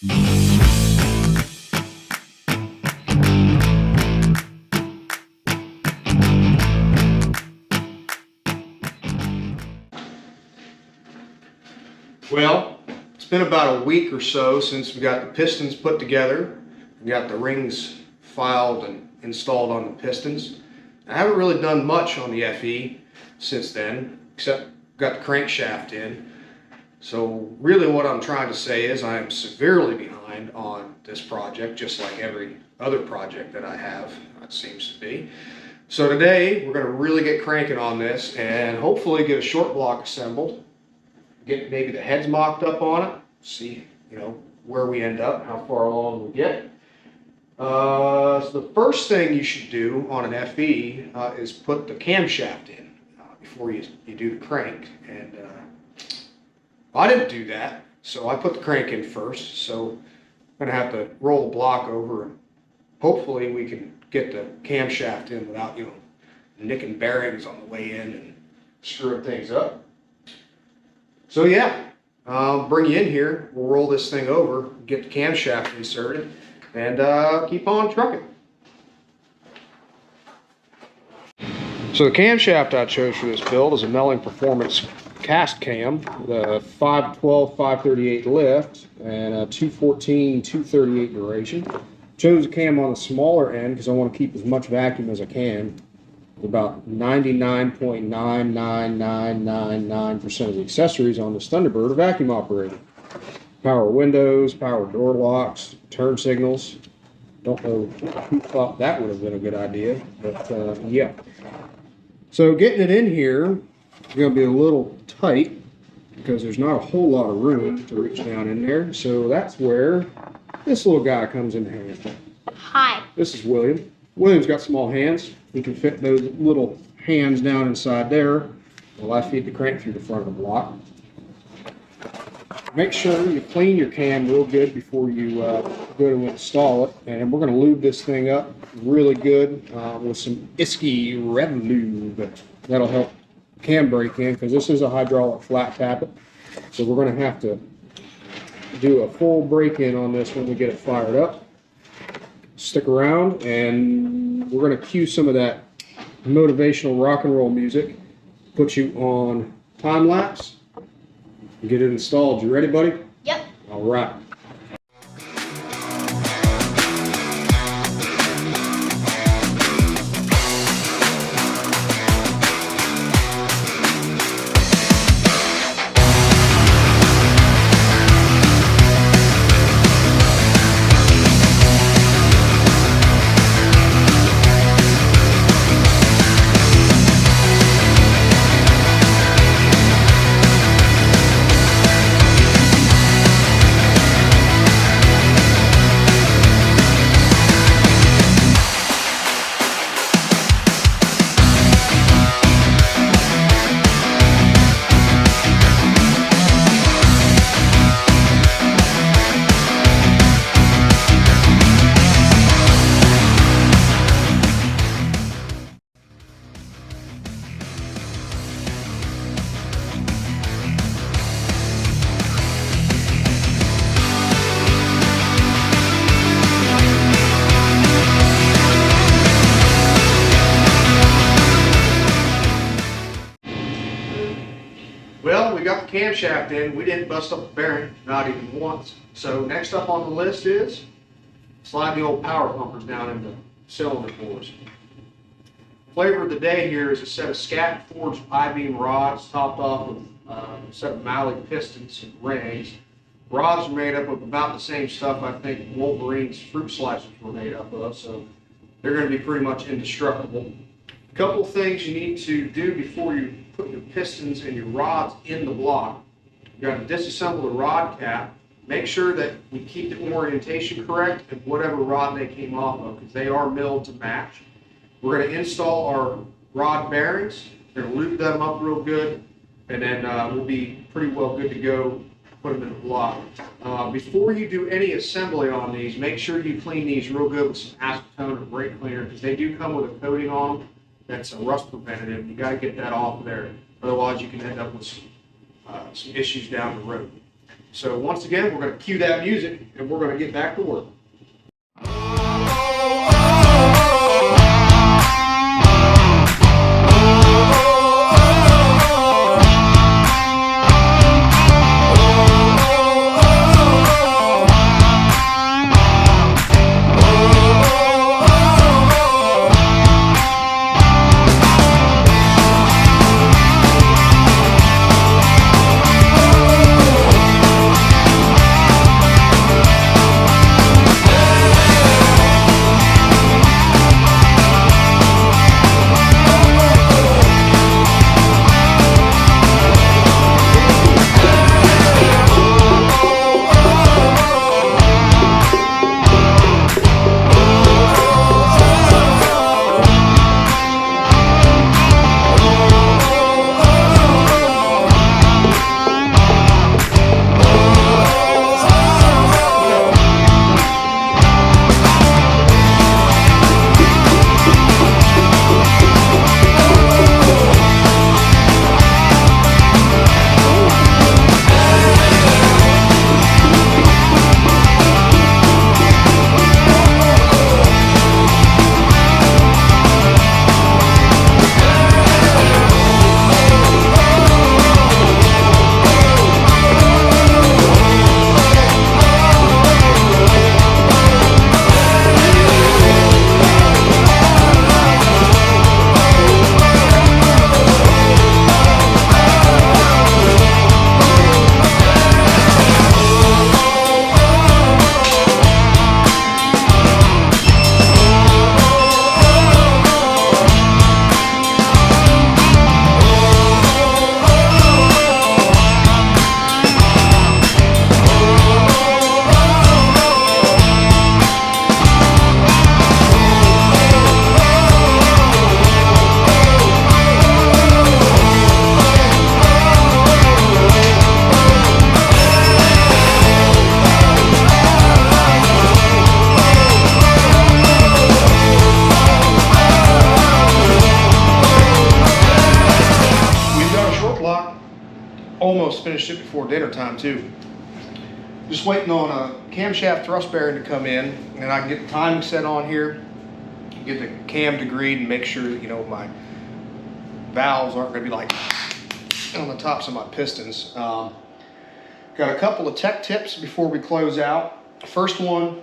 Well, it's been about a week or so since we got the pistons put together. We got the rings filed and installed on the pistons. I haven't really done much on the FE since then, except got the crankshaft in. So really what I'm trying to say is I am severely behind on this project, just like every other project that I have, it seems to be. So today we're going to really get cranking on this and hopefully get a short block assembled, get maybe the heads mocked up on it, see where we end up, how far along we get. So the first thing you should do on an FE is put the camshaft in before you do the crank. And I didn't do that, so I put the crank in first. So I'm going to have to roll the block over, and hopefully we can get the camshaft in without nicking bearings on the way in and screwing things up. So yeah, I'll bring you in here. We'll roll this thing over, get the camshaft inserted, and keep on trucking. So the camshaft I chose for this build is a Melling Performance cast cam, the 512, 538 lift, and a 214, 238 duration. Chose a cam on the smaller end because I want to keep as much vacuum as I can. About 99.99999% of the accessories on this Thunderbird are vacuum operated. Power windows, power door locks, turn signals. Don't know who thought that would have been a good idea, but yeah. So getting it in here is going to be a little tight because there's not a whole lot of room to reach down in there. So that's where this little guy comes in handy. Hi. This is William. William's got small hands. He can fit those little hands down inside there while I feed the crank through the front of the block. Make sure you clean your cam real good before you go to install it. And we're going to lube this thing up really good with some Iski Rev Lube. That'll help cam break in because this is a hydraulic flat tappet. So we're going to have to do a full break-in on this when we get it fired up. Stick around and we're going to cue some of that motivational rock and roll music, put you on time lapse, and get it installed. You ready, buddy? Yep. All right. Well, we got the camshaft in. We didn't bust up the bearing, not even once. So next up on the list is slide the old power pumpers down into cylinder cores. Flavor of the day here is a set of scat forged I-beam rods topped off with a set of mallet pistons and rings. Rods are made up of about the same stuff I think Wolverine's fruit slicers were made up of, so they're going to be pretty much indestructible. A couple things you need to do before you put your pistons and your rods in the block. You got to disassemble the rod cap. Make sure that we keep the orientation correct and whatever rod they came off of, because they are milled to match. We're going to install our rod bearings. We're going to lube them up real good, and then we'll be pretty well good to go. Put them in the block. Before you do any assembly on these, make sure you clean these real good with some acetone or brake cleaner, because they do come with a coating on them that's a rust preventative. You got to get that off of there, otherwise you can end up with some issues down the road. So once again, we're going to cue that music and we're going to get back to work. Almost finished it before dinner time too. Just waiting on a camshaft thrust bearing to come in, and I can get the timing set on here, get the cam degreed, and make sure that, you know, my valves aren't going to be like on the tops of my pistons. Got a couple of tech tips before we close out. First one,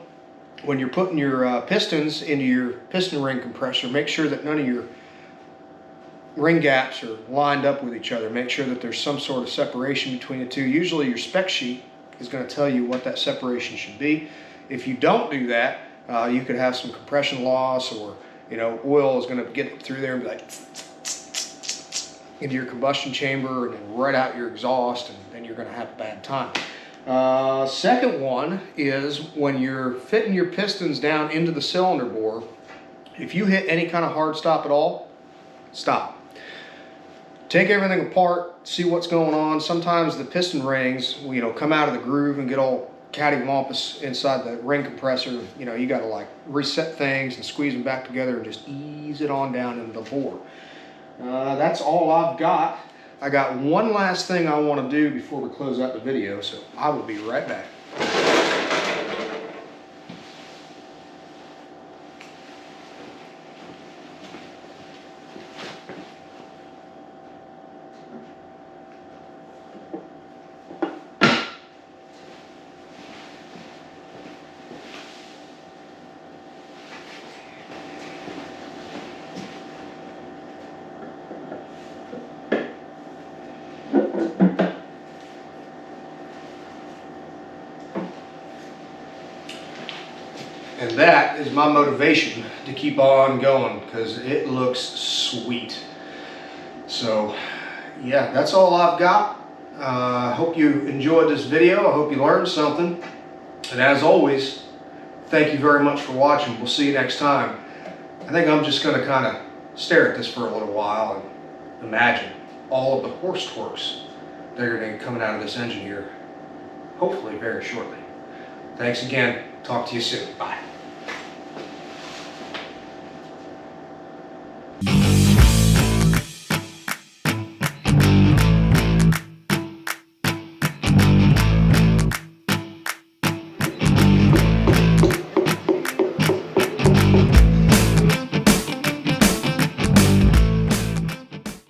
when you're putting your pistons into your piston ring compressor, make sure that none of your ring gaps are lined up with each other. Make sure that there's some sort of separation between the two. Usually your spec sheet is going to tell you what that separation should be. If you don't do that, you could have some compression loss, or, you know, oil is going to get through there and be like into your combustion chamber and then right out your exhaust, and then you're going to have a bad time. Second one is when you're fitting your pistons down into the cylinder bore, if you hit any kind of hard stop at all, stop. Take everything apart, see what's going on. Sometimes the piston rings, you know, come out of the groove and get all cattywampus inside the ring compressor. You know, you got to like reset things and squeeze them back together and just ease it on down into the bore. That's all I've got. I got one last thing I want to do before we close out the video, so I will be right back. And that is my motivation to keep on going, because it looks sweet. So yeah, that's all I've got. I hope you enjoyed this video. I hope you learned something. And as always, thank you very much for watching. We'll see you next time. I think I'm just going to kind of stare at this for a little while and imagine all of the horse torques that are going to be coming out of this engine here, hopefully very shortly. Thanks again. Talk to you soon. Bye.